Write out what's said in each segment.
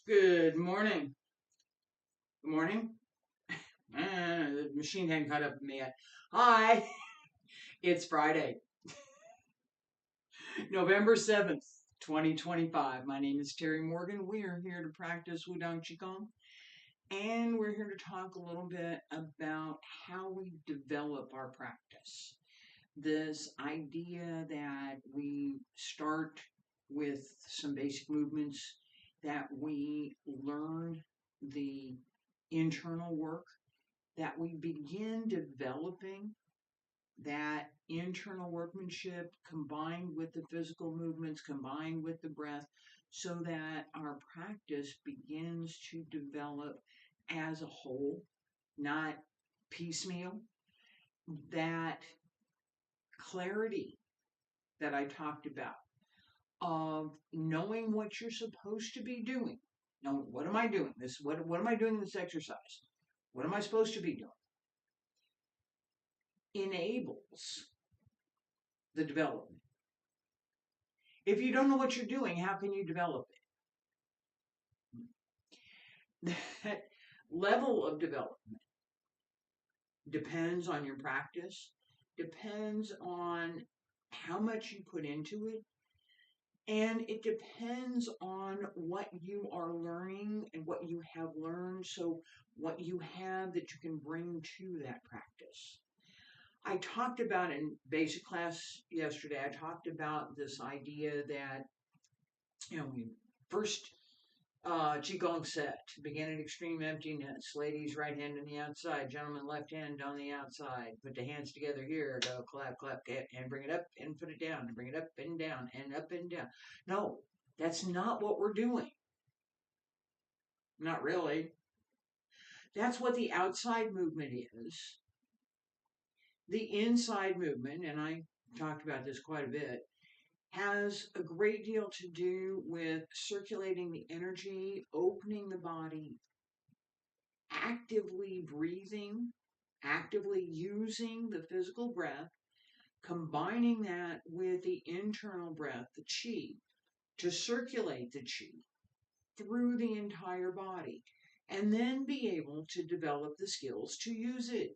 Good morning. Good morning. The machine hadn't caught up with me yet. Hi. It's Friday, November 7th, 2025. My name is Terry Morgan. We are here to practice Wudang Qigong, and we're here to talk a little bit about how we develop our practice. This idea that we start with some basic movements, that we learn the internal work, that we begin developing that internal workmanship combined with the physical movements, combined with the breath, so that our practice begins to develop as a whole, not piecemeal. That clarity that I talked about of knowing what you're supposed to be doing. Now, what am I doing? What am I doing in this exercise? What am I supposed to be doing? Enables the development. If you don't know what you're doing, how can you develop it? That level of development depends on your practice, depends on how much you put into it, and it depends on what you are learning and what you have learned. So, what you have that you can bring to that practice. I talked about in basic class yesterday, I talked about this idea that, we first Qigong set, begin at extreme emptiness. Ladies, right hand on the outside. Gentlemen, left hand on the outside. Put the hands together here. Go clap, clap, and bring it up and put it down. And bring it up and down and up and down. No, that's not what we're doing. Not really. That's what the outside movement is. The inside movement, and I talked about this quite a bit, has a great deal to do with circulating the energy, opening the body, actively breathing, actively using the physical breath, combining that with the internal breath, the qi, to circulate the qi through the entire body, and then be able to develop the skills to use it.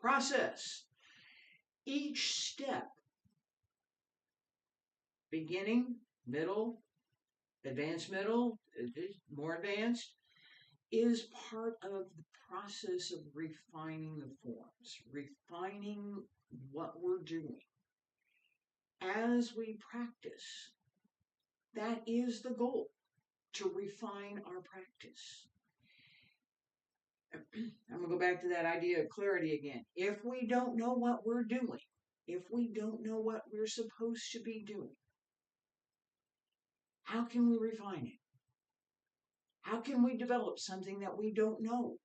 Process. Each step, beginning, middle, advanced middle, more advanced, is part of the process of refining the forms, refining what we're doing. As we practice, that is the goal, to refine our practice. I'm going to go back to that idea of clarity again. If we don't know what we're doing, if we don't know what we're supposed to be doing, how can we refine it? How can we develop something that we don't know?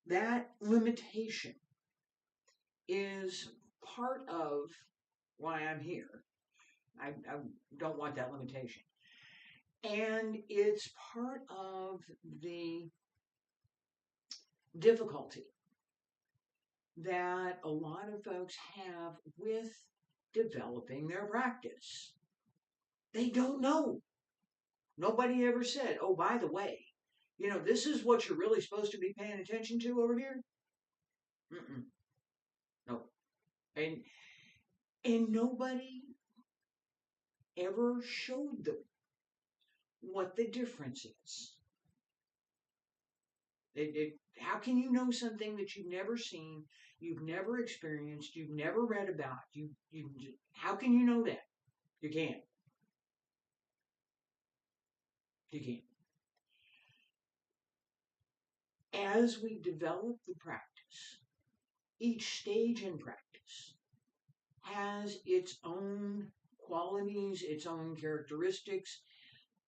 That limitation is part of why I'm here. I don't want that limitation. And it's part of the difficulty that a lot of folks have with developing their practice. They don't know. Nobody ever said, oh, by the way, this is what you're really supposed to be paying attention to over here. Mm-mm. No. And nobody ever showed them what the difference is. How can you know something that you've never seen, you've never experienced, you've never read about? How can you know that? You can't. You can't. As we develop the practice, each stage in practice has its own qualities, its own characteristics,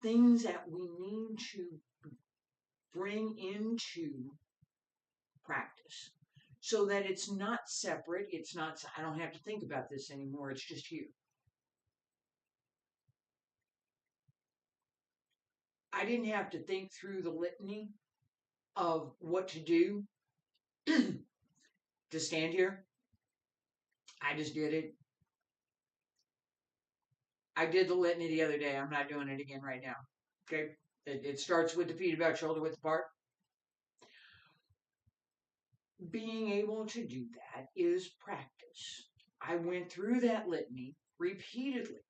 things that we need to bring into practice so that it's not separate. It's not, I don't have to think about this anymore. It's just here. I didn't have to think through the litany of what to do to stand here. I just did it. I did the litany the other day. I'm not doing it again right now. Okay? It starts with the feet about shoulder width apart. Being able to do that is practice. I went through that litany repeatedly,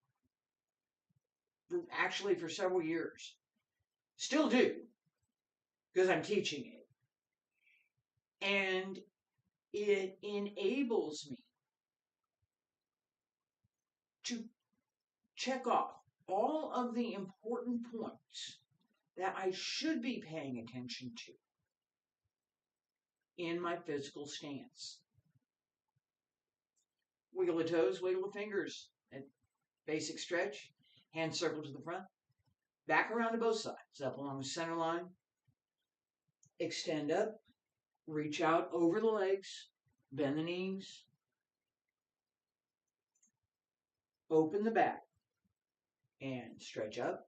actually for several years. Still do, because I'm teaching it. And it enables me to check off all of the important points that I should be paying attention to in my physical stance. Wiggle the toes, wiggle the fingers. And basic stretch. Hand circle to the front. Back around to both sides. Up along the center line. Extend up. Reach out over the legs. Bend the knees. Open the back. And stretch up.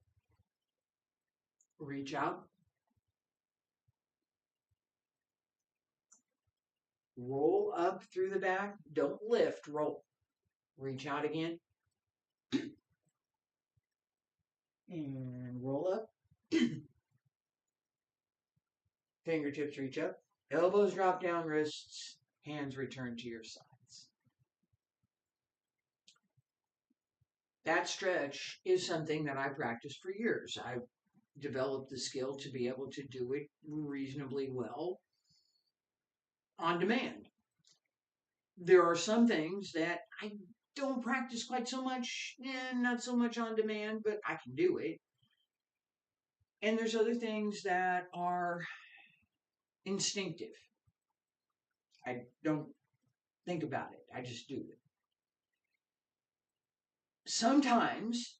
Reach out. Roll up through the back. Don't lift, roll. Reach out again. And roll up. Fingertips reach up. Elbows drop down, wrists, hands return to your sides. That stretch is something that I practiced for years. I've developed the skill to be able to do it reasonably well on demand. There are some things that I don't practice quite so much, not so much on demand, but I can do it. And there's other things that are instinctive. I don't think about it. I just do it. Sometimes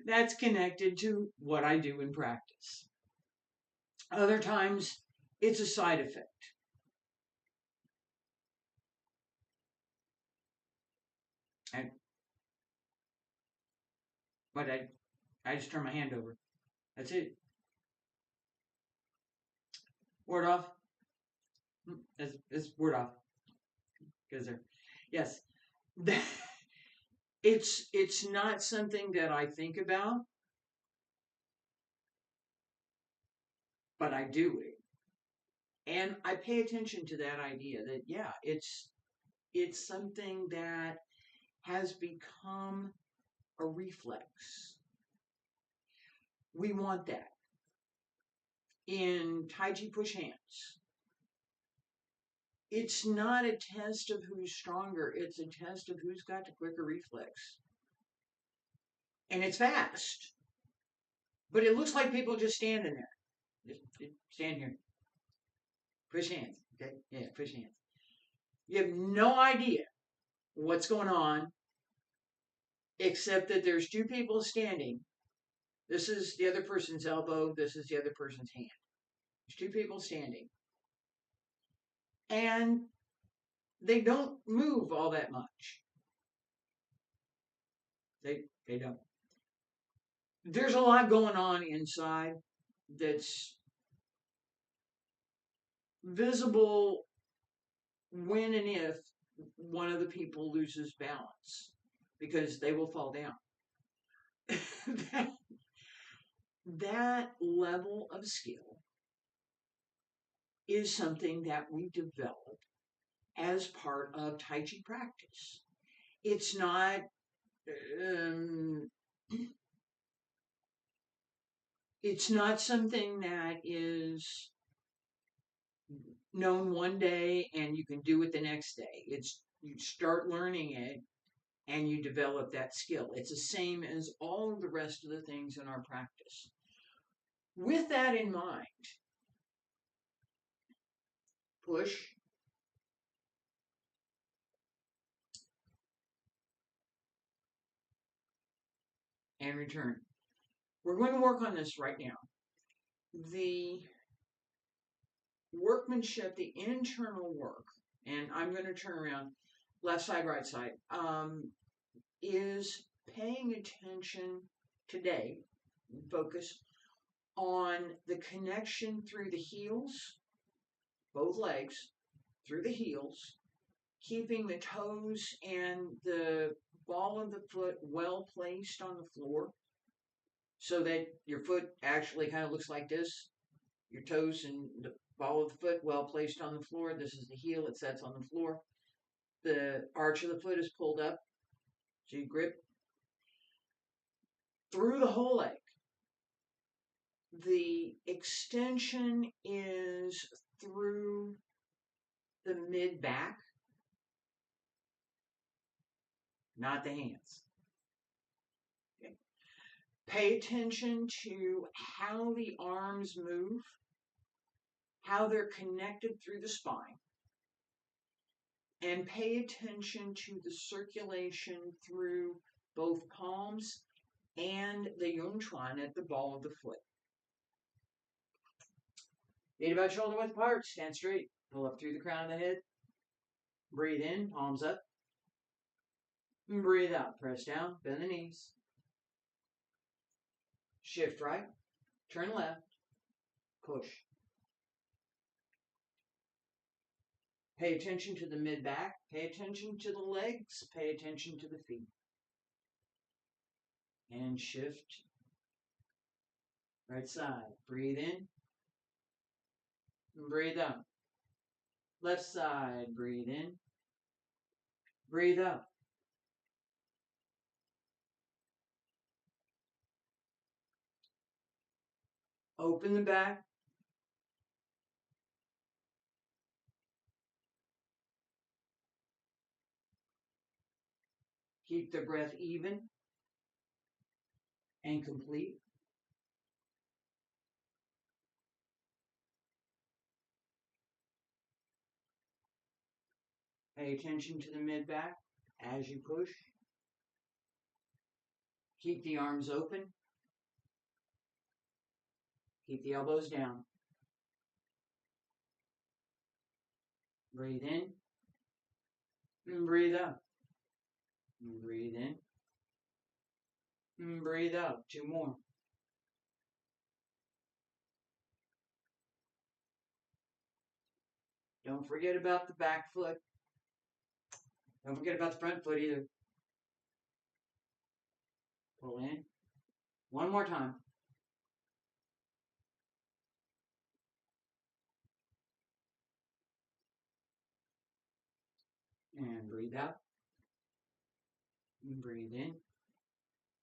that's connected to what I do in practice. Other times it's a side effect. But I just turn my hand over. That's it. Word off. It's word off. Because there. Yes. It's not something that I think about, but I do it. And I pay attention to that idea that, yeah, it's something that has become a reflex. We want that. In Taiji push hands, it's not a test of who's stronger. It's a test of who's got the quicker reflex. And it's fast. But it looks like people just standing there. Just stand here. Push hands. Okay? Yeah, push hands. You have no idea what's going on, except that there's two people standing. This is the other person's elbow. This is the other person's hand. There's two people standing. And they don't move all that much. They don't. There's a lot going on inside that's visible when and if one of the people loses balance, because they will fall down. that level of skill is something that we develop as part of Tai Chi practice. It's not it's not something that is known one day and you can do it the next day. It's you start learning it and you develop that skill. It's the same as all of the rest of the things in our practice. With that in mind, push, and return. We're going to work on this right now. The workmanship, the internal work, and I'm going to turn around left side, right side, is paying attention today, focus on the connection through the heels, both legs, through the heels, keeping the toes and the ball ball of the foot well placed on the floor so that your foot actually kind of looks like this. Your toes and the ball of the foot well placed on the floor. This is the heel. It sets on the floor. The arch of the foot is pulled up. So you grip through the whole leg. The extension is through the mid-back, not the hands. Okay. Pay attention to how the arms move, how they're connected through the spine, and pay attention to the circulation through both palms and the yunchuan at the ball of the foot. Feet about shoulder width apart, stand straight, pull up through the crown of the head. Breathe in, palms up. And breathe out, press down, bend the knees. Shift right, turn left, push. Pay attention to the mid-back, pay attention to the legs, pay attention to the feet. And shift. Right side, breathe in. And breathe out. Left side, breathe in. Breathe out. Open the back. Keep the breath even and complete. Pay attention to the mid-back as you push. Keep the arms open. Keep the elbows down. Breathe in. And breathe out. And breathe in. And breathe out. 2 more. Don't forget about the back foot. Don't forget about the front foot either. Pull in. 1 more time. And breathe out. And breathe in.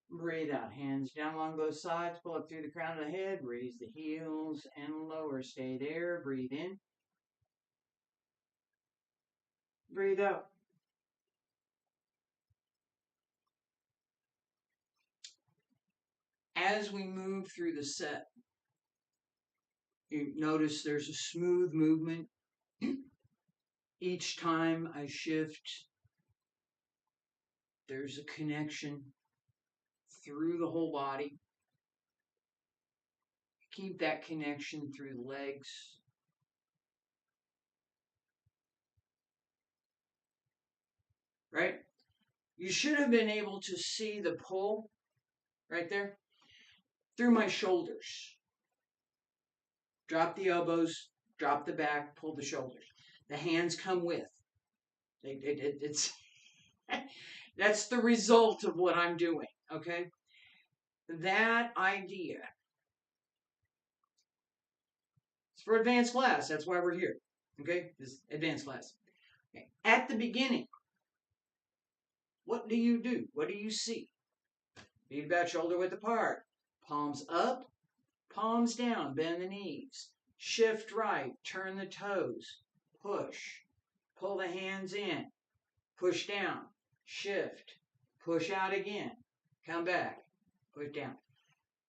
Breathe out. Hands down along both sides. Pull up through the crown of the head. Raise the heels and lower. Stay there. Breathe in. Breathe out. As we move through the set, you notice there's a smooth movement. Each time I shift, there's a connection through the whole body. Keep that connection through the legs. Right? You should have been able to see the pull right there through my shoulders. Drop the elbows, drop the back, pull the shoulders. The hands come with. It's that's the result of what I'm doing, okay? That idea. It's for advanced class. That's why we're here, okay? This advanced class. Okay. At the beginning, what do you do? What do you see? Feet about shoulder width apart. Palms up, palms down. Bend the knees. Shift right. Turn the toes. Push. Pull the hands in. Push down. Shift. Push out again. Come back. Push down.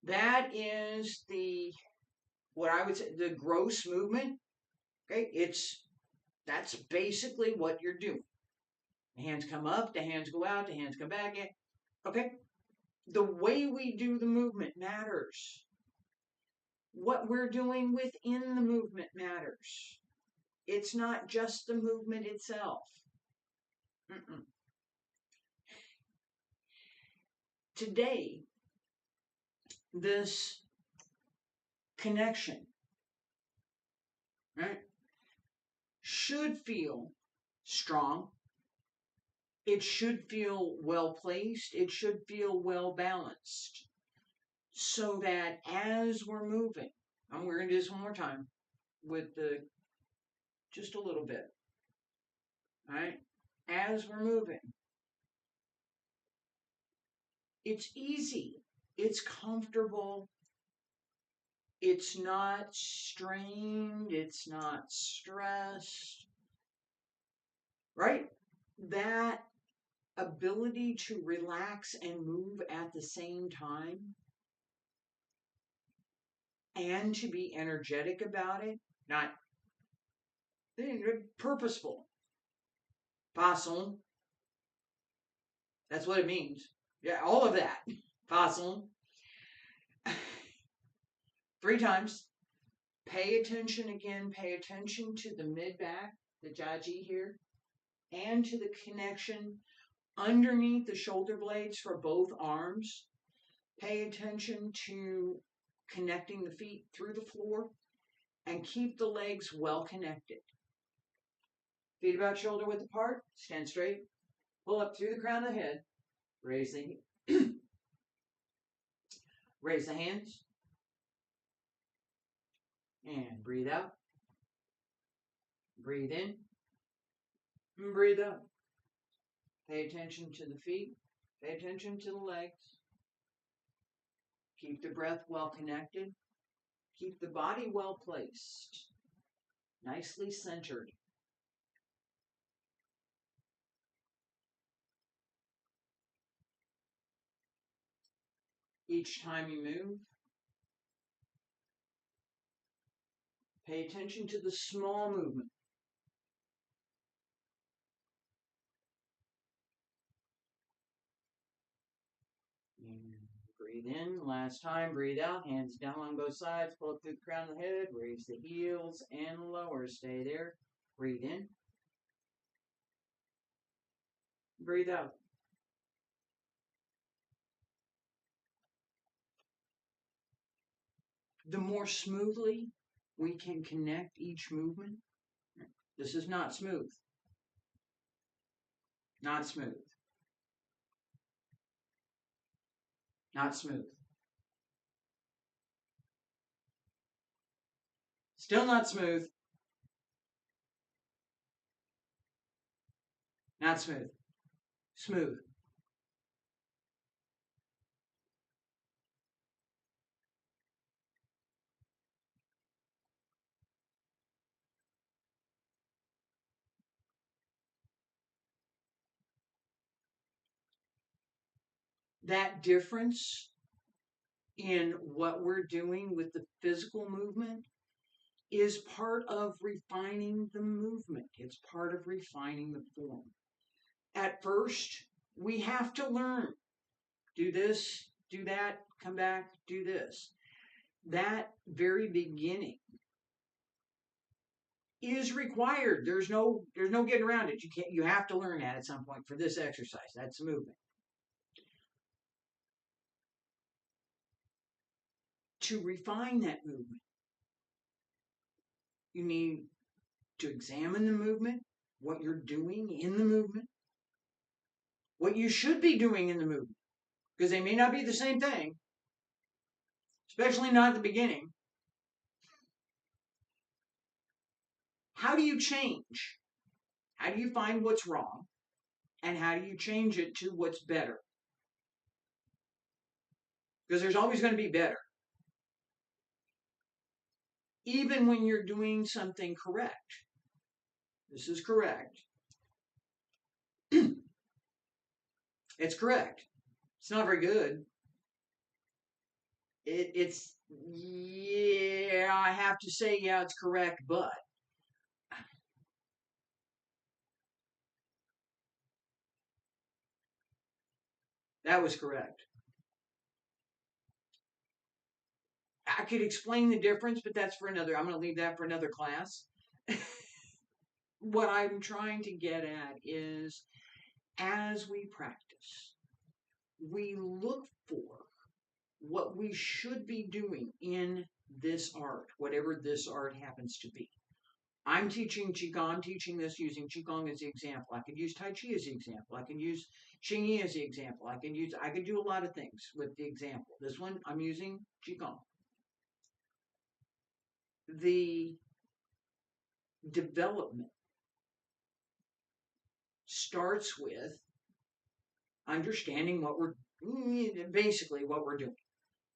That is what I would say, the gross movement. Okay, that's basically what you're doing. The hands come up, the hands go out, the hands come back in. Okay, the way we do the movement matters. What we're doing within the movement matters. It's not just the movement itself. Today, this connection, right, should feel strong. it should feel well placed. It should feel well balanced. So that as we're moving, and we're going to do this one more time with just a little bit, all right? As we're moving, it's easy, it's comfortable, it's not strained, it's not stressed, right? That ability to relax and move at the same time and to be energetic about it, not purposeful. Façon. That's what it means. Yeah, all of that. Façon. 3 times. Pay attention again. Pay attention to the mid-back, the Taiji here, and to the connection underneath the shoulder blades for both arms. Pay attention to connecting the feet through the floor and keep the legs well connected. Feet about shoulder width apart. Stand straight. Pull up through the crown of the head. Raise the raise the hands. And breathe out. Breathe in. And breathe out. Pay attention to the feet. Pay attention to the legs. Keep the breath well connected. Keep the body well placed. Nicely centered. Each time you move, pay attention to the small movement. And breathe in. Last time, breathe out. Hands down on both sides. Pull up through the crown of the head. Raise the heels and lower. Stay there. Breathe in. Breathe out. The more smoothly we can connect each movement. This is not smooth. Not smooth. Not smooth. Still not smooth. Not smooth. Smooth. That difference in what we're doing with the physical movement is part of refining the movement. It's part of refining the form. At first, we have to learn. Do this, do that, come back, do this. That very beginning is required. There's no getting around it. You have to learn that at some point for this exercise. That's the movement. To refine that movement, you need to examine the movement, what you're doing in the movement, what you should be doing in the movement, because they may not be the same thing, especially not at the beginning. How do you change? How do you find what's wrong? And how do you change it to what's better? Because there's always going to be better. Even when you're doing something correct. This is correct. It's correct. It's not very good. It's, yeah, I have to say, yeah, it's correct, but. That was correct. I could explain the difference, but that's for another. I'm going to leave that for another class. What I'm trying to get at is, as we practice, we look for what we should be doing in this art, whatever this art happens to be. I'm teaching Qigong, I'm teaching this using Qigong as the example. I could use Tai Chi as the example. I can use Xingyi as the example. I could do a lot of things with the example. This one, I'm using Qigong. The development starts with understanding what we're basically what we're doing.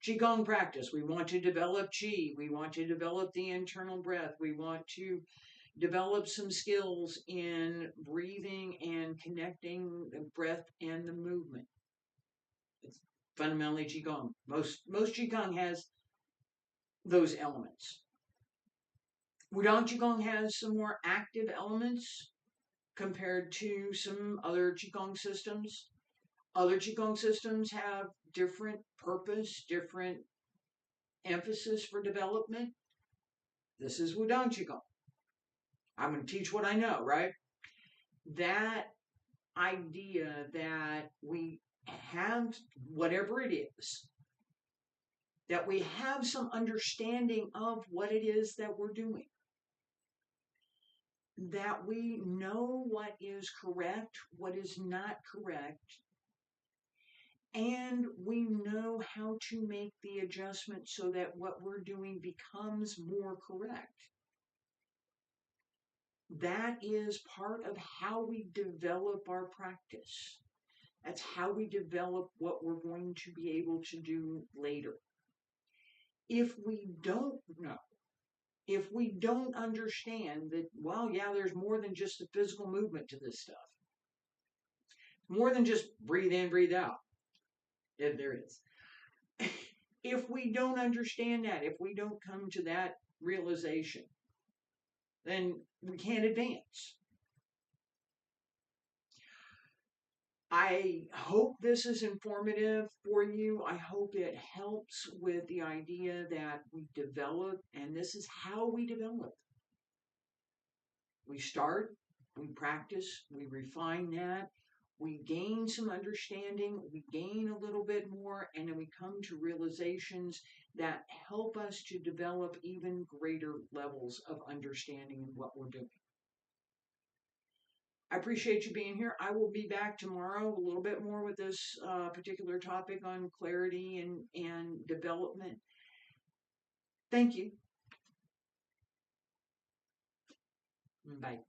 Qigong practice. We want to develop Qi. We want to develop the internal breath. We want to develop some skills in breathing and connecting the breath and the movement. It's fundamentally Qigong. Most Qigong has those elements. Wudang Qigong has some more active elements compared to some other Qigong systems. Other Qigong systems have different purpose, different emphasis for development. This is Wudang Qigong. I'm going to teach what I know, right? That idea that we have, whatever it is, that we have some understanding of what it is that we're doing, that we know what is correct, what is not correct, and we know how to make the adjustment so that what we're doing becomes more correct. That is part of how we develop our practice. That's how we develop what we're going to be able to do later. If we don't know, if we don't understand that, well, yeah, there's more than just the physical movement to this stuff. More than just breathe in, breathe out. Yeah, there is. If we don't understand that, if we don't come to that realization, then we can't advance. I hope this is informative for you. I hope it helps with the idea that we develop, and this is how we develop. We start, we practice, we refine that, we gain some understanding, we gain a little bit more, and then we come to realizations that help us to develop even greater levels of understanding in what we're doing. I appreciate you being here. I will be back tomorrow a little bit more with this particular topic on clarity and development. Thank you. Bye.